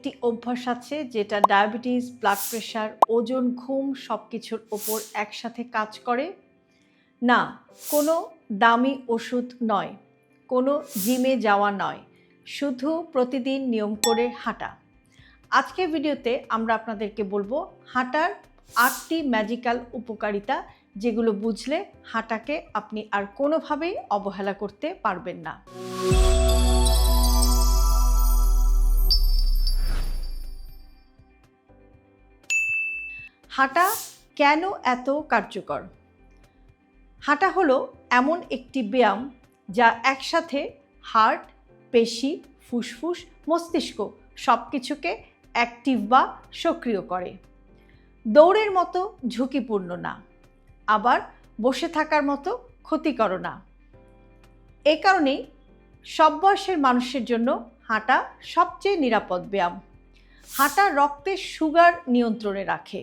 একটি অভ্যাস আছে যেটা ডায়াবেটিস, ব্লাড প্রেশার, ওজন, ঘুম সবকিছুর ওপর একসাথে কাজ করে। না, কোনো দামি ওষুধ নয়, কোনো জিমে যাওয়া নয়, শুধু প্রতিদিন নিয়ম করে হাঁটা। আজকের ভিডিওতে আমরা আপনাদেরকে বলবো হাঁটার 8টি ম্যাজিক্যাল উপকারিতা, যেগুলো বুঝলে হাঁটাকে আপনি আর কোনোভাবেই অবহেলা করতে পারবেন না। হাঁটা কেন এত কার্যকর? হাঁটা হলো এমন একটি ব্যায়াম যা একসাথে হার্ট, পেশি, ফুসফুস, মস্তিষ্ক সব কিছুকে অ্যাক্টিভ বা সক্রিয় করে। দৌড়ের মতো ঝুঁকিপূর্ণ না, আবার বসে থাকার মতো ক্ষতিকর না। এই কারণেই সব বয়সের মানুষের জন্য হাঁটা সবচেয়ে নিরাপদ ব্যায়াম। হাঁটা রক্তে সুগার নিয়ন্ত্রণে রাখে।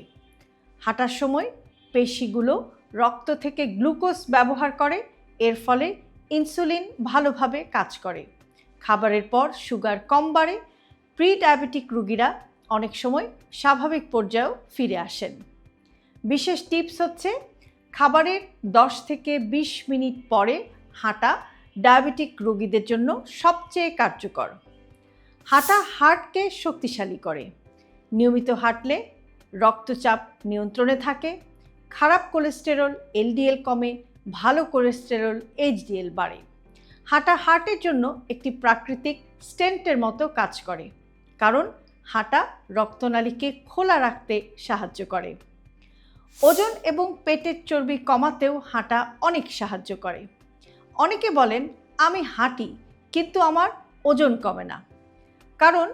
হাঁটার সময় পেশিগুলো রক্ত থেকে গ্লুকোজ ব্যবহার করে, এর ফলে ইনসুলিন ভালোভাবে কাজ করে। খাবারের পর সুগার কম বাড়ে। প্রি ডায়াবেটিক রোগীরা অনেক সময় স্বাভাবিক পর্যায়েও ফিরে আসেন। বিশেষ টিপস হচ্ছে, খাবারের 10 থেকে 20 মিনিট পরে হাঁটা ডায়াবেটিক রোগীদের জন্য সবচেয়ে কার্যকর। হাঁটা হার্টকে শক্তিশালী করে। নিয়মিত হাঁটলে রক্তচাপ নিয়ন্ত্রণে থাকে, খারাপ কোলেস্টেরল এলডিএল কমে, ভালো কোলেস্টেরল এইচডিএল বাড়ে। হাঁটা হার্টের জন্য একটি প্রাকৃতিক স্টেন্টের মতো কাজ করে, কারণ হাঁটা রক্তনালীকে খোলা রাখতে সাহায্য করে। ওজন এবং পেটের চর্বি কমাতেও হাঁটা অনেক সাহায্য করে। অনেকে বলেন, আমি হাঁটি কিন্তু আমার ওজন কমে না। কারণ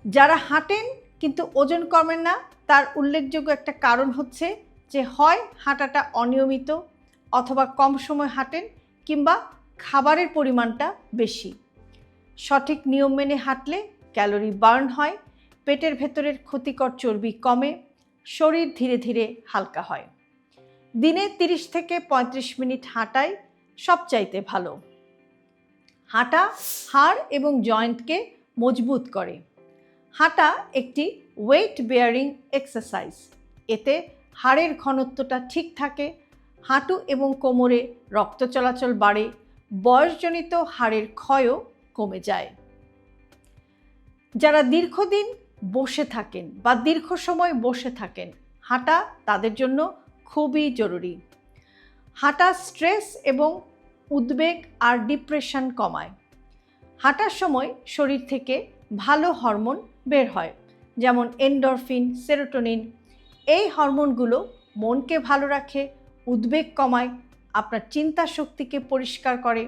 যারা হাঁটেন কিন্তু ওজন কমেন না, তার উল্লেখযোগ্য একটা কারণ হচ্ছে যে হয় হাঁটাটা অনিয়মিত, অথবা কম সময় হাঁটেন, কিংবা খাবারের পরিমাণটা বেশি। সঠিক নিয়ম মেনে হাঁটলে ক্যালোরি বার্ন হয়, পেটের ভেতরের ক্ষতিকর চর্বি কমে, শরীর ধীরে ধীরে হালকা হয়। দিনে 30 থেকে 35 মিনিট হাঁটাই সবচাইতে ভালো। হাঁটা হাড় এবং জয়েন্টকে মজবুত করে। হাঁটা একটি ওয়েট বেয়ারিং এক্সারসাইজ। এতে হাড়ের ঘনত্বটা ঠিক থাকে, হাঁটু এবং কোমরে রক্ত চলাচল বাড়ে, বয়সজনিত হাড়ের ক্ষয়ও কমে যায়। যারা দীর্ঘদিন বসে থাকেন বা দীর্ঘ সময় বসে থাকেন, হাঁটা তাদের জন্য খুবই জরুরি। হাঁটা স্ট্রেস এবং উদ্বেগ আর ডিপ্রেশন কমায়। হাঁটার সময় শরীর থেকে ভালো হরমোন বের হয়, যেমন এন্ডরফিন, সেরোটোনিন। এই হরমোনগুলো মনকে ভালো রাখে, উদ্বেগ কমায়, আপনার চিন্তা শক্তিকে পরিষ্কার করে।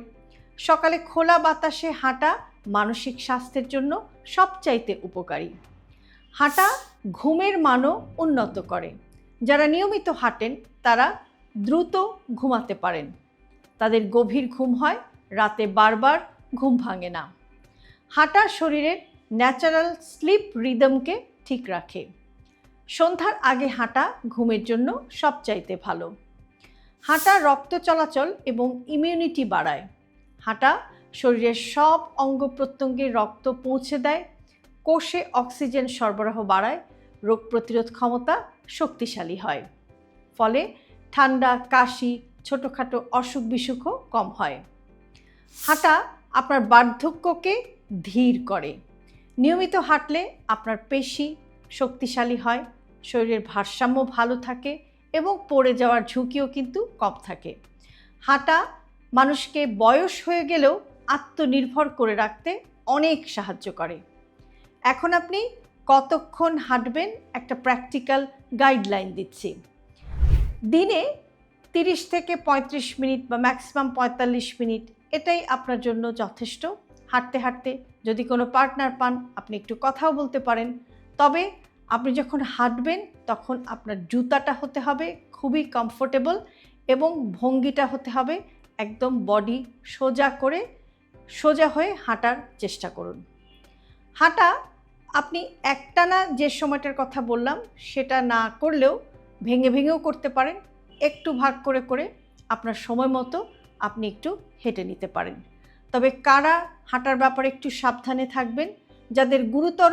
সকালে খোলা বাতাসে হাঁটা মানসিক স্বাস্থ্যের জন্য সবচাইতে উপকারী। হাঁটা ঘুমের মানও উন্নত করে। যারা নিয়মিত হাঁটেন তারা দ্রুত ঘুমাতে পারেন, তাদের গভীর ঘুম হয়, রাতে বারবার ঘুম ভাঙে না। হাঁটা শরীরের ন্যাচারাল স্লিপ রিদমকে ঠিক রাখে। সন্ধ্যার আগে হাঁটা ঘুমের জন্য সবচাইতে ভালো। হাঁটা রক্ত চলাচল এবং ইমিউনিটি বাড়ায়। হাঁটা শরীরের সব অঙ্গ প্রত্যঙ্গে রক্ত পৌঁছে দেয়, কোষে অক্সিজেন সরবরাহ বাড়ায়, রোগ প্রতিরোধ ক্ষমতা শক্তিশালী হয়। ফলে ঠান্ডা, কাশি, ছোটোখাটো অসুখ বিসুখও কম হয়। হাঁটা আপনার বার্ধক্যকে ধীর করে। নিয়মিত হাঁটলে আপনার পেশি শক্তিশালী হয়, শরীরের ভারসাম্য ভালো থাকে এবং পড়ে যাওয়ার ঝুঁকিও কিন্তু কম থাকে। হাঁটা মানুষকে বয়স হয়ে গেলেও আত্মনির্ভর করে রাখতে অনেক সাহায্য করে। এখন আপনি কতক্ষণ হাঁটবেন একটা প্র্যাকটিক্যাল গাইডলাইন দিচ্ছি। দিনে 30 থেকে 35 মিনিট বা ম্যাক্সিমাম 45 মিনিট, এটাই আপনার জন্য যথেষ্ট। হাঁটতে হাঁটতে যদি কোনো পার্টনার পান, আপনি একটু কথাও বলতে পারেন। তবে আপনি যখন হাঁটবেন তখন আপনার জুতাটা হতে হবে খুবই কমফোর্টেবল, এবং ভঙ্গিটা হতে হবে একদম বডি সোজা করে, সোজা হয়ে হাঁটার চেষ্টা করুন। হাঁটা আপনি একটানা যে সময়টার কথা বললাম সেটা না করলেও ভেঙে ভেঙেও করতে পারেন। একটু ভাগ করে করে আপনার সময় মতো আপনি একটু হেঁটে নিতে পারেন। তবে কারা হাঁটার ব্যাপারে একটু সাবধানে থাকবেন, যাদের গুরুতর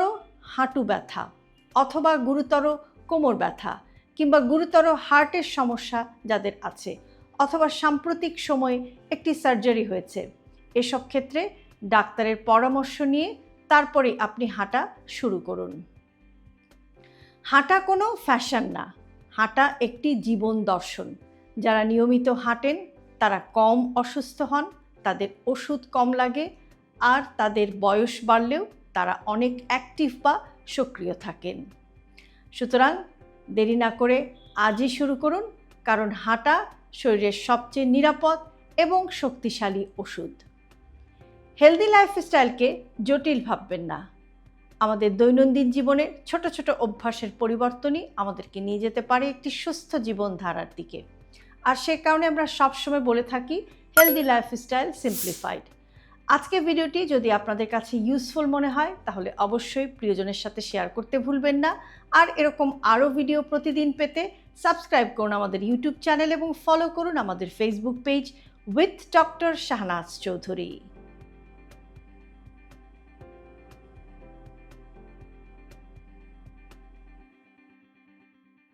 হাঁটু ব্যথা অথবা গুরুতর কোমর ব্যথা কিংবা গুরুতর হার্টের সমস্যা যাদের আছে অথবা সাম্প্রতিক সময়ে একটি সার্জারি হয়েছে, এসব ক্ষেত্রে ডাক্তারের পরামর্শ নিয়ে তারপরে আপনি হাঁটা শুরু করুন। হাঁটা কোনো ফ্যাশন না, হাঁটা একটি জীবন দর্শন। যারা নিয়মিত হাঁটেন তারা কম অসুস্থ হন, তাদের ওষুধ কম লাগে, আর তাদের বয়স বাড়লেও তারা অনেক অ্যাক্টিভ বা সক্রিয় থাকেন। সুতরাং দেরি না করে আজই শুরু করুন, কারণ হাঁটা শরীরের সবচেয়ে নিরাপদ এবং শক্তিশালী ওষুধ। হেলদি লাইফস্টাইলকে জটিল ভাববেন না। আমাদের দৈনন্দিন জীবনের ছোট ছোট অভ্যাসের পরিবর্তনই আমাদেরকে নিয়ে যেতে পারে একটি সুস্থ জীবনধারার দিকে। আর সে কারণে আমরা সবসময় বলে থাকি হেলদি লাইফস্টাইল সিম্পলিফাইড। আজকের ভিডিওটি যদি আপনাদের কাছে ইউজফুল মনে হয় তাহলে অবশ্যই প্রিয়জনের সাথে শেয়ার করতে ভুলবেন না। আর এরকম আরও ভিডিও প্রতিদিন পেতে সাবস্ক্রাইব করুন আমাদের ইউটিউব চ্যানেল এবং ফলো করুন আমাদের Facebook page with doctor Shahnaz Chowdhury.